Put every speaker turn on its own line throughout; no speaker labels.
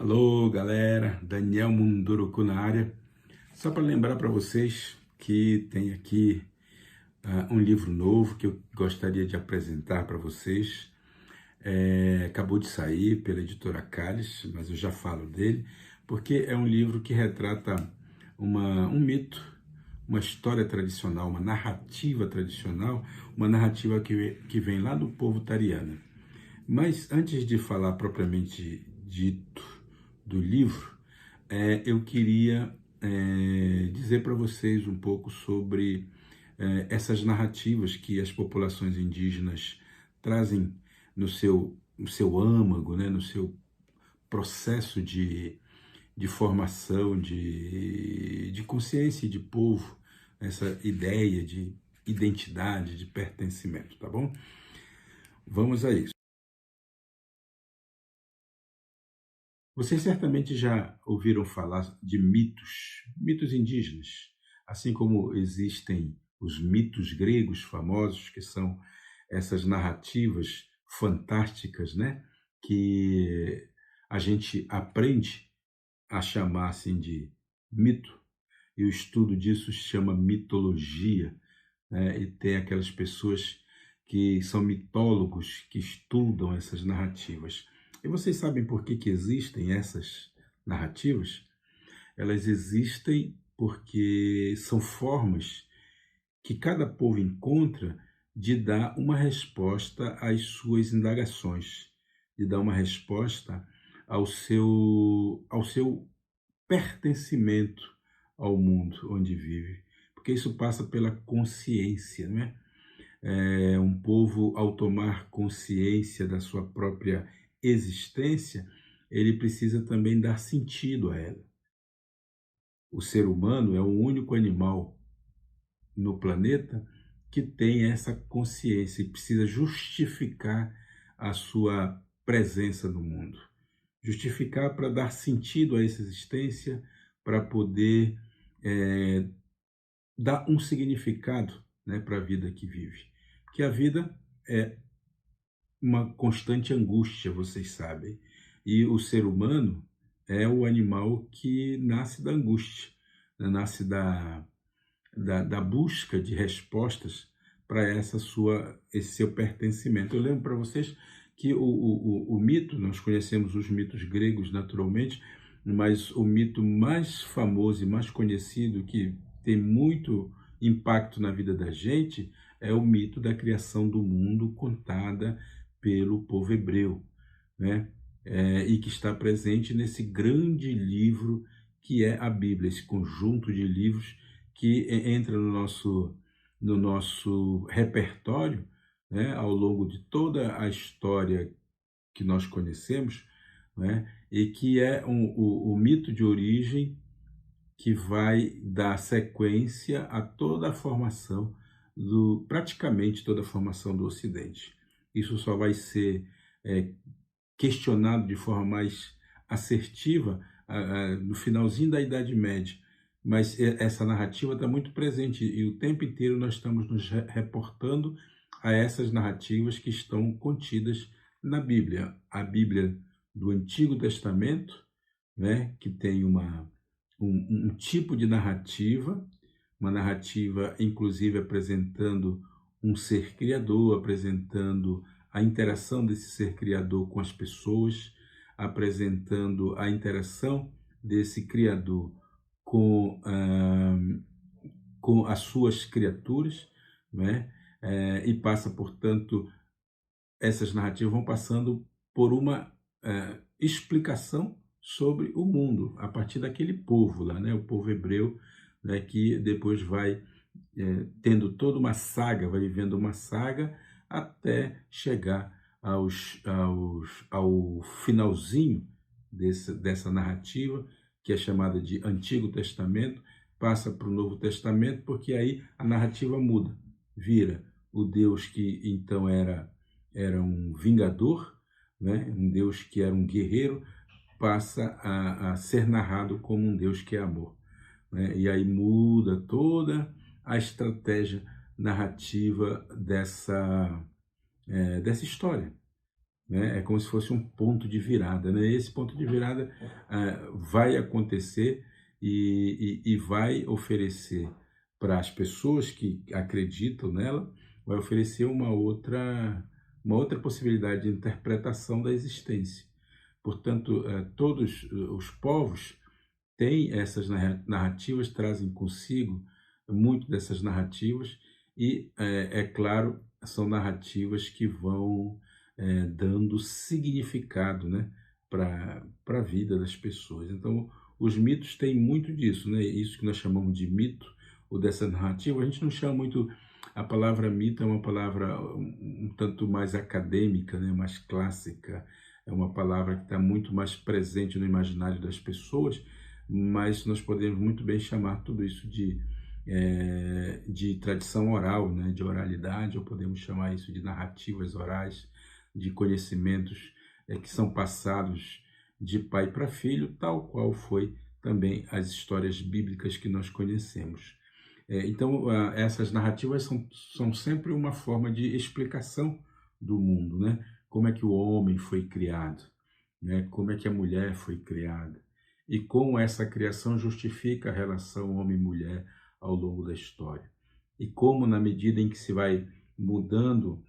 Alô, galera, Daniel Munduruku na área. Só para lembrar para vocês que tem aqui um livro novo que eu gostaria de apresentar para vocês. Acabou de sair pela editora Cálice, mas eu já falo dele, porque é um livro que retrata um mito, uma história tradicional, uma narrativa tradicional, uma narrativa que vem lá do povo Tariana. Mas antes de falar propriamente dito do livro, eu queria dizer para vocês um pouco sobre essas narrativas que as populações indígenas trazem no seu âmago, né, no seu processo de formação, de consciência de povo, essa ideia de identidade, de pertencimento, tá bom? Vamos a isso. Vocês certamente já ouviram falar de mitos indígenas, assim como existem os mitos gregos famosos, que são essas narrativas fantásticas, né? Que a gente aprende a chamar assim de mito, e o estudo disso se chama mitologia, né? E tem aquelas pessoas que são mitólogos que estudam essas narrativas. E vocês sabem por que existem essas narrativas? Elas existem porque são formas que cada povo encontra de dar uma resposta às suas indagações, de dar uma resposta ao seu pertencimento ao mundo onde vive. Porque isso passa pela consciência, não é? Um povo, ao tomar consciência da sua própria existência, ele precisa também dar sentido a ela. O ser humano é o único animal no planeta que tem essa consciência e precisa justificar a sua presença no mundo. Justificar para dar sentido a essa existência, para poder dar um significado, né, para a vida que vive. Porque a vida é uma constante angústia, vocês sabem. E o ser humano é o animal que nasce da angústia, né? Nasce da busca de respostas para esse seu pertencimento. Eu lembro para vocês que o mito, nós conhecemos os mitos gregos naturalmente, mas o mito mais famoso e mais conhecido, que tem muito impacto na vida da gente, é o mito da criação do mundo contada pelo povo hebreu, né? E que está presente nesse grande livro que é a Bíblia, esse conjunto de livros que entra no nosso repertório, né, ao longo de toda a história que nós conhecemos, né, e que é o mito de origem que vai dar sequência a toda a formação praticamente toda a formação do Ocidente. Isso só vai ser questionado de forma mais assertiva no finalzinho da Idade Média, mas essa narrativa está muito presente e o tempo inteiro nós estamos nos reportando a essas narrativas que estão contidas na Bíblia. A Bíblia do Antigo Testamento, né, que tem um tipo de narrativa, uma narrativa inclusive apresentando um ser criador, apresentando a interação desse ser criador com as pessoas, apresentando a interação desse criador com as suas criaturas, né? E passa, portanto, essas narrativas vão passando por uma explicação sobre o mundo, a partir daquele povo lá, né? O povo hebreu, né? Que depois vai tendo toda uma saga, vai vivendo uma saga até chegar ao finalzinho dessa narrativa, que é chamada de Antigo Testamento, passa para o Novo Testamento, porque aí a narrativa muda, vira o Deus que então era um vingador, né? Um Deus que era um guerreiro, passa a ser narrado como um Deus que é amor, né? E aí muda toda a estratégia narrativa dessa história, né? É como se fosse um ponto de virada, né? Esse ponto de virada vai acontecer e vai oferecer para as pessoas que acreditam nela, vai oferecer uma outra possibilidade de interpretação da existência. Portanto, todos os povos têm essas narrativas, trazem consigo muito dessas narrativas e, é claro, são narrativas que vão dando significado, né, para a vida das pessoas. Então, os mitos têm muito disso, né? Isso que nós chamamos de mito, ou dessa narrativa, a gente não chama muito. A palavra mito é uma palavra um tanto mais acadêmica, né, mais clássica, é uma palavra que está muito mais presente no imaginário das pessoas, mas nós podemos muito bem chamar tudo isso de tradição oral, né, de oralidade, ou podemos chamar isso de narrativas orais, de conhecimentos que são passados de pai para filho, tal qual foi também as histórias bíblicas que nós conhecemos. Então, essas narrativas são sempre uma forma de explicação do mundo, né? Como é que o homem foi criado, né? Como é que a mulher foi criada e como essa criação justifica a relação homem-mulher ao longo da história. E como, na medida em que se vai mudando,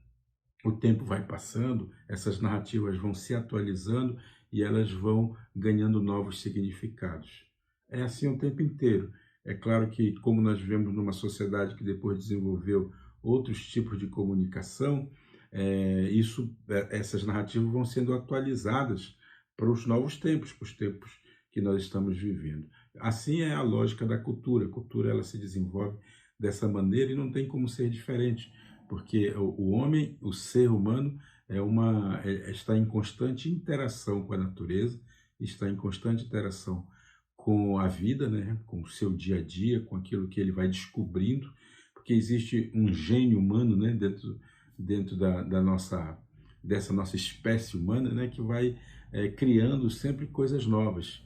o tempo vai passando, essas narrativas vão se atualizando e elas vão ganhando novos significados. É assim o tempo inteiro. É claro que, como nós vivemos numa sociedade que depois desenvolveu outros tipos de comunicação, essas narrativas vão sendo atualizadas para os novos tempos, para os tempos que nós estamos vivendo. Assim é a lógica da cultura. A cultura ela se desenvolve dessa maneira e não tem como ser diferente, porque o homem, o ser humano, está em constante interação com a natureza, está em constante interação com a vida, né, com o seu dia a dia, com aquilo que ele vai descobrindo, porque existe um gênio humano, né, dentro dessa nossa espécie humana, né, que vai criando sempre coisas novas,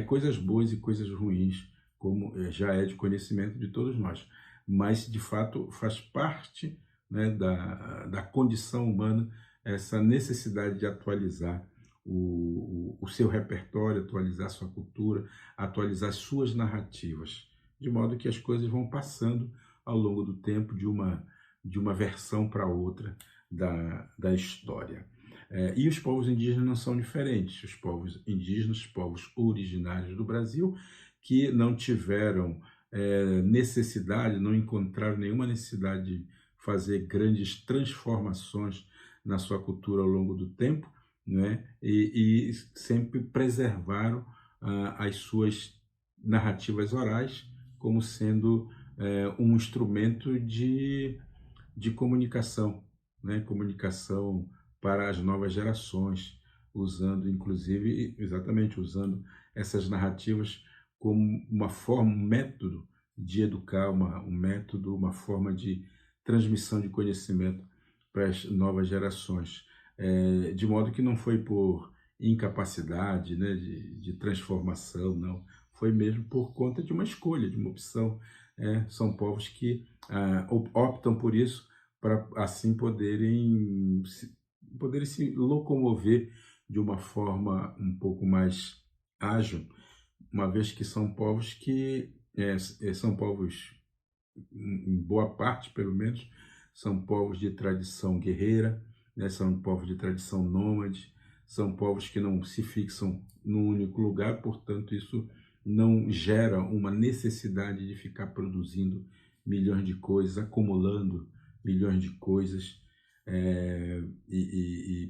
coisas boas e coisas ruins, como já é de conhecimento de todos nós. Mas, de fato, faz parte, né, da condição humana essa necessidade de atualizar o seu repertório, atualizar sua cultura, atualizar suas narrativas, de modo que as coisas vão passando ao longo do tempo de uma versão para outra da história. E os povos indígenas não são diferentes. Os povos indígenas, os povos originários do Brasil, que não tiveram necessidade, não encontraram nenhuma necessidade de fazer grandes transformações na sua cultura ao longo do tempo, né? E sempre preservaram as suas narrativas orais como sendo um instrumento de comunicação, né? Comunicação para as novas gerações, usando, inclusive, exatamente, usando essas narrativas como uma forma, um método de educar, um método, uma forma de transmissão de conhecimento para as novas gerações. De modo que não foi por incapacidade, né, de transformação, não. Foi mesmo por conta de uma escolha, de uma opção. São povos que optam por isso para assim poderem se locomover de uma forma um pouco mais ágil, uma vez que são povos que são povos, em boa parte pelo menos, são povos de tradição guerreira, né? São povos de tradição nômade, são povos que não se fixam num único lugar, portanto isso não gera uma necessidade de ficar produzindo milhões de coisas, acumulando milhões de coisas,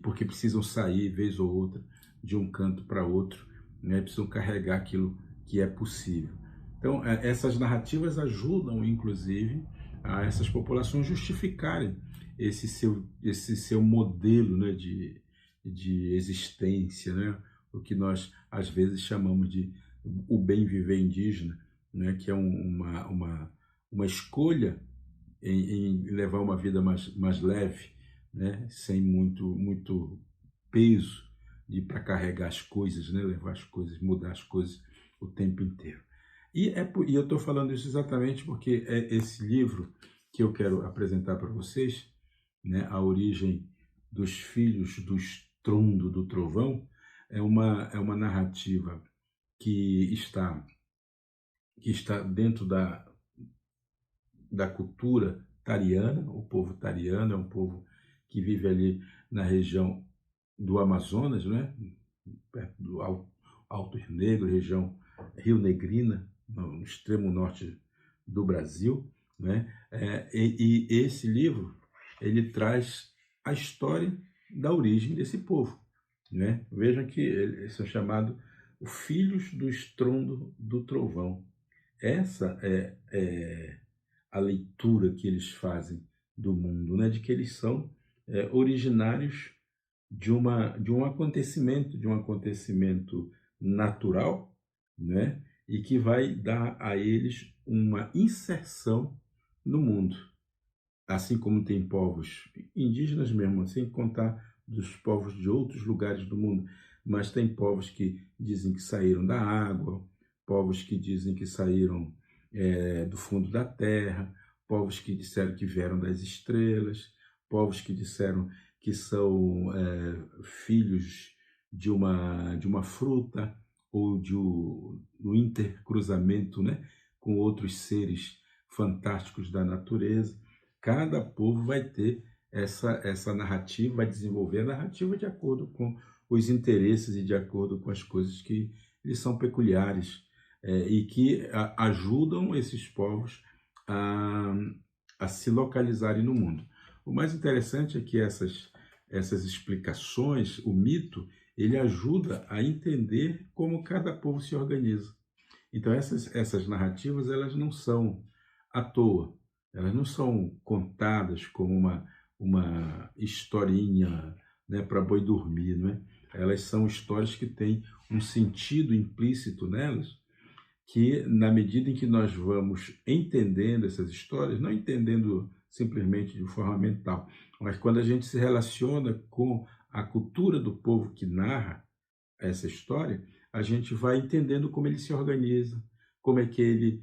porque precisam sair, vez ou outra, de um canto para outro, né? Precisam carregar aquilo que é possível. Então, essas narrativas ajudam, inclusive, a essas populações justificarem esse seu modelo, né, de existência, né? O que nós, às vezes, chamamos de o bem viver indígena, né? Que é uma escolha em levar uma vida mais leve, né? Sem muito peso para carregar as coisas, né? Levar as coisas, mudar as coisas o tempo inteiro. E eu estou falando isso exatamente porque é esse livro que eu quero apresentar para vocês, né? A origem dos filhos dos Estrondo do Trovão é uma narrativa que está, que está dentro da cultura tariana. O povo tariano é um povo que vive ali na região do Amazonas, né? Perto do Alto Rio Negro, região Rio Negrina, no extremo norte do Brasil, né? E esse livro ele traz a história da origem desse povo, né? Vejam que eles são chamados os filhos do estrondo do trovão. Essa é a leitura que eles fazem do mundo, né? De que eles são originários de um acontecimento natural, né? E que vai dar a eles uma inserção no mundo. Assim como tem povos indígenas mesmo, sem contar dos povos de outros lugares do mundo, mas tem povos que dizem que saíram da água, povos que dizem que saíram do fundo da terra, povos que disseram que vieram das estrelas, povos que disseram que são filhos de uma fruta ou do intercruzamento, né, com outros seres fantásticos da natureza. Cada povo vai ter essa narrativa, vai desenvolver a narrativa de acordo com os interesses e de acordo com as coisas que lhes são peculiares, e que ajudam esses povos a, a se localizarem no mundo. O mais interessante é que essas explicações, o mito, ele ajuda a entender como cada povo se organiza. Então essas narrativas, elas não são à toa, elas não são contadas como uma historinha, né, para boi dormir, né? Elas são histórias que têm um sentido implícito nelas, que na medida em que nós vamos entendendo essas histórias, não entendendo simplesmente de forma mental, mas quando a gente se relaciona com a cultura do povo que narra essa história, a gente vai entendendo como ele se organiza, como é que ele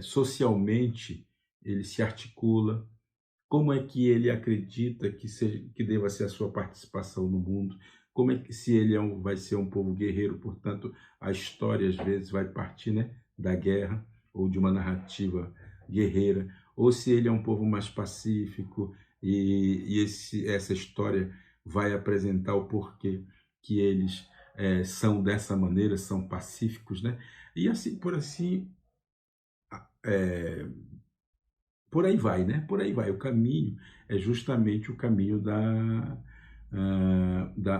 socialmente ele se articula, como é que ele acredita que deva ser a sua participação no mundo, como é que se ele vai ser um povo guerreiro, portanto, a história às vezes vai partir, né, da guerra ou de uma narrativa guerreira, ou se ele é um povo mais pacífico e essa história vai apresentar o porquê que eles são dessa maneira, são pacíficos, né? E assim, é, por aí vai, né? Por aí vai. O caminho é justamente o caminho da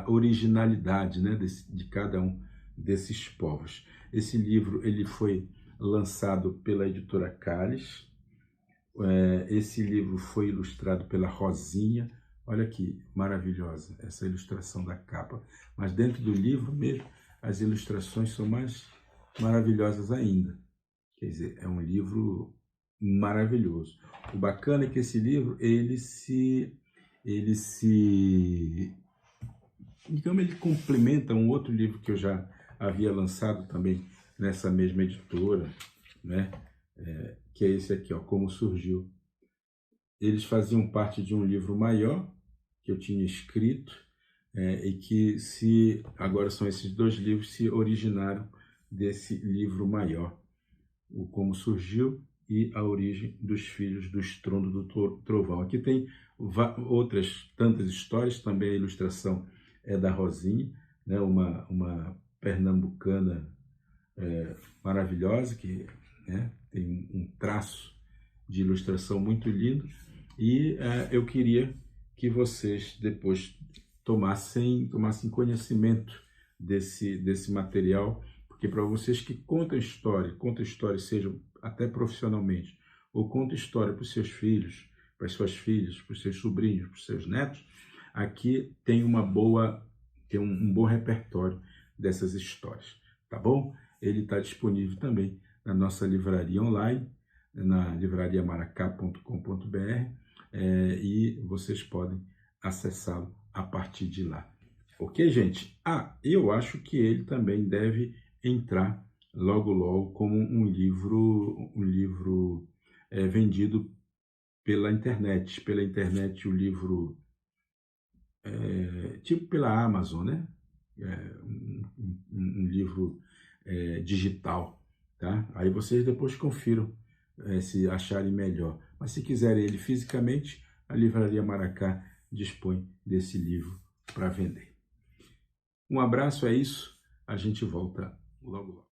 originalidade, né? De cada um desses povos. Esse livro ele foi lançado pela editora Cáliz. Esse livro foi ilustrado pela Rosinha. Olha que maravilhosa essa ilustração da capa. Mas dentro do livro mesmo, as ilustrações são mais maravilhosas ainda. Quer dizer, é um livro maravilhoso. O bacana é que esse livro, digamos, ele complementa um outro livro que eu já havia lançado também nessa mesma editora, né? Que é esse aqui, ó, Como Surgiu. Eles faziam parte de um livro maior que eu tinha escrito, e que agora são esses dois livros se originaram desse livro maior, o Como Surgiu e a Origem dos Filhos do Estrondo do Trovão. Aqui tem outras tantas histórias, também a ilustração é da Rosinha, né, uma pernambucana maravilhosa, que, né, tem um traço de ilustração muito lindo, e eu queria que vocês depois tomassem conhecimento desse material, porque para vocês que contam história, sejam até profissionalmente, ou contam história para os seus filhos, para as suas filhas, para os seus sobrinhos, para os seus netos, aqui tem um bom repertório dessas histórias, tá bom? Ele está disponível também na nossa livraria online, na livrariamaracá.com.br, e vocês podem acessá-lo a partir de lá. Ok, gente? Eu acho que ele também deve entrar logo logo como um livro vendido pela internet. Pela internet o livro tipo pela Amazon, né? Um livro digital, tá? Aí vocês depois confiram se acharem melhor. Mas se quiserem ele fisicamente, a Livraria Maracá dispõe desse livro para vender. Um abraço, é isso. A gente volta logo logo.